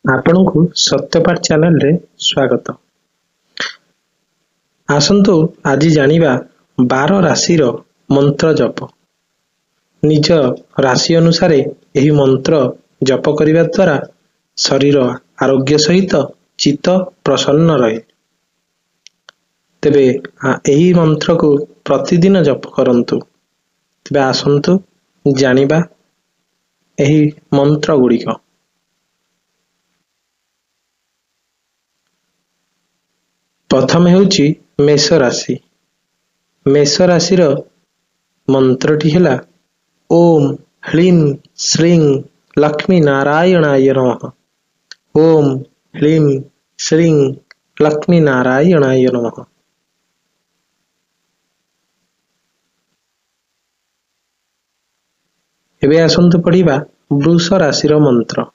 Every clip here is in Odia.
ଆପଣଙ୍କୁ ସତ୍ୟପାଠ ଚ୍ୟାନେଲରେ ସ୍ୱାଗତ। ଆସନ୍ତୁ ଆଜି ଜାଣିବା 12 ରାଶିର ମନ୍ତ୍ର ଜପ। ନିଜ ରାଶି ଅନୁସାରେ ଏହି ମନ୍ତ୍ର ଜପ କରିବା ଦ୍ୱାରା ଶରୀର ଆରୋଗ୍ୟ ସହିତ ଚିତ୍ତ ପ୍ରସନ୍ନ ରହେ। ତେବେ ଏହି ମନ୍ତ୍ରକୁ ପ୍ରତିଦିନ ଜପ କରନ୍ତୁ। ତେବେ ଆସନ୍ତୁ ଜାଣିବା ଏହି ମନ୍ତ୍ର ଗୁଡ଼ିକ। ପ୍ରଥମେ ହେଉଛି ମେଷ ରାଶି। ମେଷ ରାଶିର ମନ୍ତ୍ରଟି ହେଲା ଓମ୍ ହ୍ଲିଂ ଶ୍ରୀଂ ଲକ୍ଷ୍ମୀ ନାରାୟଣାୟ ନମଃ। ଓମ୍ ହ୍ଲିଂ ଶ୍ରୀଂ ଲକ୍ଷ୍ମୀ ନାରାୟଣାୟ ନମଃ। ଏବେ ଆସନ୍ତୁ ପଢ଼ିବା ବୃଷ ରାଶିର ମନ୍ତ୍ର।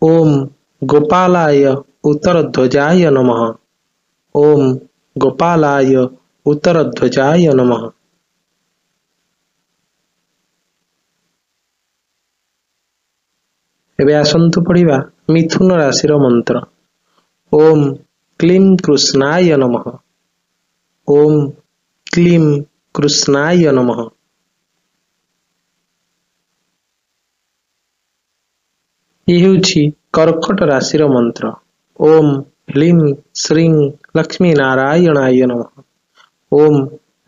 ଓମ୍ ଗୋପାଲାୟ ଉତ୍ତରଧ୍ୱଜାୟ ନମଃ। ଓମ୍ ଗୋପାଲାୟ ଉତ୍ତରଧ୍ୱଜାୟ ନମଃ। ଏବେ ଆସନ୍ତୁ ପଢ଼ିବା ମିଥୁନ ରାଶିର ମନ୍ତ୍ର। ଓମ୍ କ୍ଲିଂ କୃଷ୍ଣାୟ ନମଃ। ଓମ୍ କ୍ଲିଂ କୃଷ୍ଣାୟ ନମଃ। ଇଏ ହେଉଛି କର୍କଟ ରାଶିର ମନ୍ତ୍ର। ଓମ୍ ହ୍ଲିଂ ଶ୍ରୀଂ ଲକ୍ଷ୍ମୀ ନାରାୟଣାୟ ନମଃ। ଓମ୍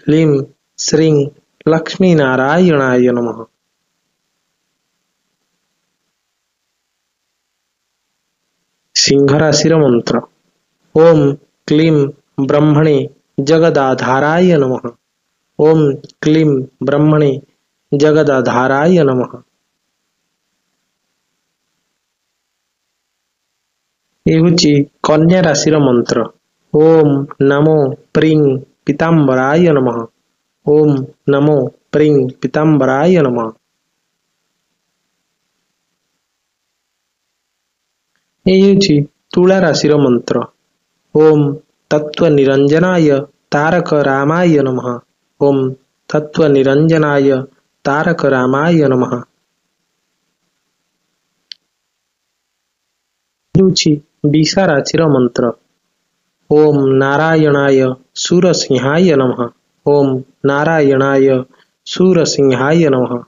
ହ୍ଲିଂ ଶ୍ରୀଂ ଲକ୍ଷ୍ମୀ ନାରାୟଣାୟ ନମଃ। ସିଂହ ରାଶିର ମନ୍ତ୍ର। ଓମ୍ କ୍ଲିଂ ବ୍ରହ୍ମଣେ ଜଗଦାଧାରାୟ ନମଃ। ଓମ୍ କ୍ଲିଂ ବ୍ରହ୍ମଣେ ଜଗଦାଧାରାୟ ନମଃ। ଏ ହେଉଛି କନ୍ୟା ରାଶିର ମନ୍ତ୍ର। ଓମ୍ ନମୋ ପ୍ରିଂ ପୀତାମ୍ବରାୟ ନମଃ। ଓମ୍ ନମୋ ପ୍ରିଂ ପୀତାମ୍ବରାୟ ନମଃ। ଏ ହେଉଛି ତୁଳା ରାଶିର ମନ୍ତ୍ର। ଓମ୍ ତତ୍ତ୍ୱ ନିରଞ୍ଜନାୟ ତାରକ ରାମାୟ ନମଃ। ଓମ୍ ତତ୍ତ୍ୱ ନିରଞ୍ଜନାୟ ତାରକ ରାମାୟ ନମଃ। ହେଉଛି ବିଷା ରାଶିର ମନ୍ତ୍ର। ଓମ୍ ନାରାୟଣାୟ ଶୂରସିଂହାୟ ନମଃ। ଓମ୍ ନାରାୟଣାୟ ଶୂରସିଂହାୟ ନମଃ।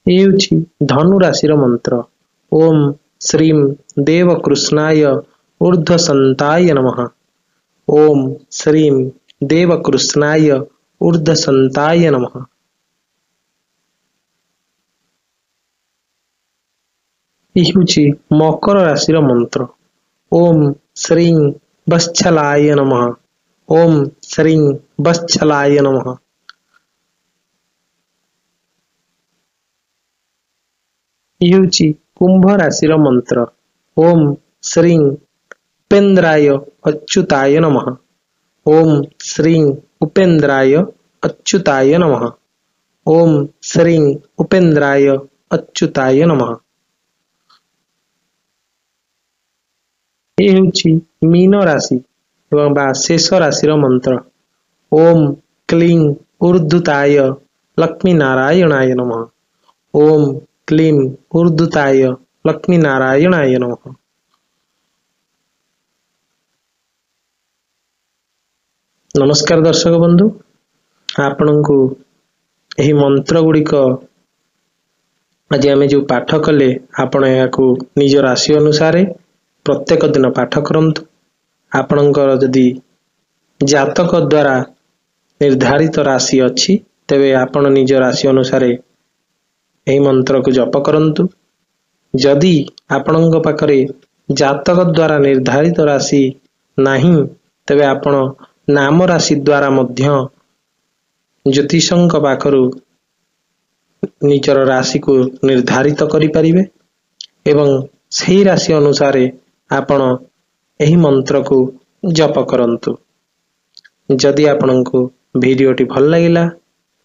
ଏ ହେଉଛି ଧନୁ ରାଶିର ମନ୍ତ୍ର। ଓମ୍ ଶ୍ରୀଂ ଦେବକୃଷ୍ଣାୟ ଊର୍ଧ୍ୱସନ୍ତାୟ ନମଃ। ଓମ୍ ଶ୍ରୀଂ ଦେବକୃଷ୍ଣାୟ ଊର୍ଧ୍ୱସନ୍ତାୟ ନମଃ। ଏ ହେଉଛି ମକର ରାଶିର ମନ୍ତ୍ର। ଓମ୍ ଶ୍ରୀଂ ବତ୍ସଲାୟ ନମଃ। ଓମ୍ ଶ୍ରୀଂ ବତ୍ସଲାୟ ନମଃ। ଏ ହେଉଛି କୁମ୍ଭ ରାଶିର ମନ୍ତ୍ର। ଓମ୍ ଶ୍ରୀଂ ଉପେନ୍ଦ୍ରାୟ ଅଚ୍ୟୁତାୟ ନମଃ। ଓମ୍ ଶ୍ରୀଂ ଉପେନ୍ଦ୍ରାୟ ଅଚ୍ୟୁତାୟ ନମଃ। ଓମ୍ ଶ୍ରୀଂ ଉପେନ୍ଦ୍ରାୟ ଅଚ୍ୟୁତାୟ ନମଃ। ଏ ହେଉଛି ମୀନ ରାଶି ଏବଂ ବା ଶେଷ ରାଶିର ମନ୍ତ୍ର। ଓମ୍ କ୍ଲିଂ ଊର୍ଦ୍ଧୁତାୟ ଲକ୍ଷ୍ମୀ ନାରାୟଣାୟ ନମଃ। ଓମ୍ କ୍ଲିଂ ଊର୍ଦ୍ଧୁତାୟ ଲକ୍ଷ୍ମୀ ନାରାୟଣାୟ ନମଃ। ନମସ୍କାର ଦର୍ଶକ ବନ୍ଧୁ, ଆପଣଙ୍କୁ ଏହି ମନ୍ତ୍ର ଗୁଡ଼ିକ ଆଜି ଆମେ ଯେଉଁ ପାଠ କଲେ ଆପଣ ଏହାକୁ ନିଜ ରାଶି ଅନୁସାରେ ପ୍ରତ୍ୟେକ ଦିନ ପାଠ କରନ୍ତୁ। ଆପଣଙ୍କର ଯଦି ଜାତକ ଦ୍ୱାରା ନିର୍ଦ୍ଧାରିତ ରାଶି ଅଛି ତେବେ ଆପଣ ନିଜ ରାଶି ଅନୁସାରେ ଏହି ମନ୍ତ୍ରକୁ ଜପ କରନ୍ତୁ। ଯଦି ଆପଣଙ୍କ ପାଖରେ ଜାତକ ଦ୍ୱାରା ନିର୍ଦ୍ଧାରିତ ରାଶି ନାହିଁ ତେବେ ଆପଣ ନାମ ରାଶି ଦ୍ୱାରା ମଧ୍ୟ ଜ୍ୟୋତିଷଙ୍କ ପାଖରୁ ନିଜର ରାଶିକୁ ନିର୍ଦ୍ଧାରିତ କରିପାରିବେ ଏବଂ ସେହି ରାଶି ଅନୁସାରେ ଆପଣ ଏହି ମନ୍ତ୍ରକୁ ଜପ କରନ୍ତୁ। ଯଦି ଆପଣଙ୍କୁ ଭିଡ଼ିଓଟି ଭଲ ଲାଗିଲା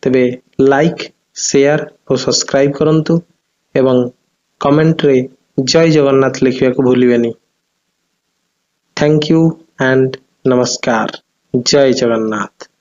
ତେବେ ଲାଇକ୍, ସେୟାର ଓ ସବସ୍କ୍ରାଇବ୍ କରନ୍ତୁ ଏବଂ କମେଣ୍ଟରେ ଜୟ ଜଗନ୍ନାଥ ଲେଖିବାକୁ ଭୁଲିବେନି। ଥ୍ୟାଙ୍କ ୟୁ ଆଣ୍ଡ ନମସ୍କାର। ଜୟ ଜଗନ୍ନାଥ।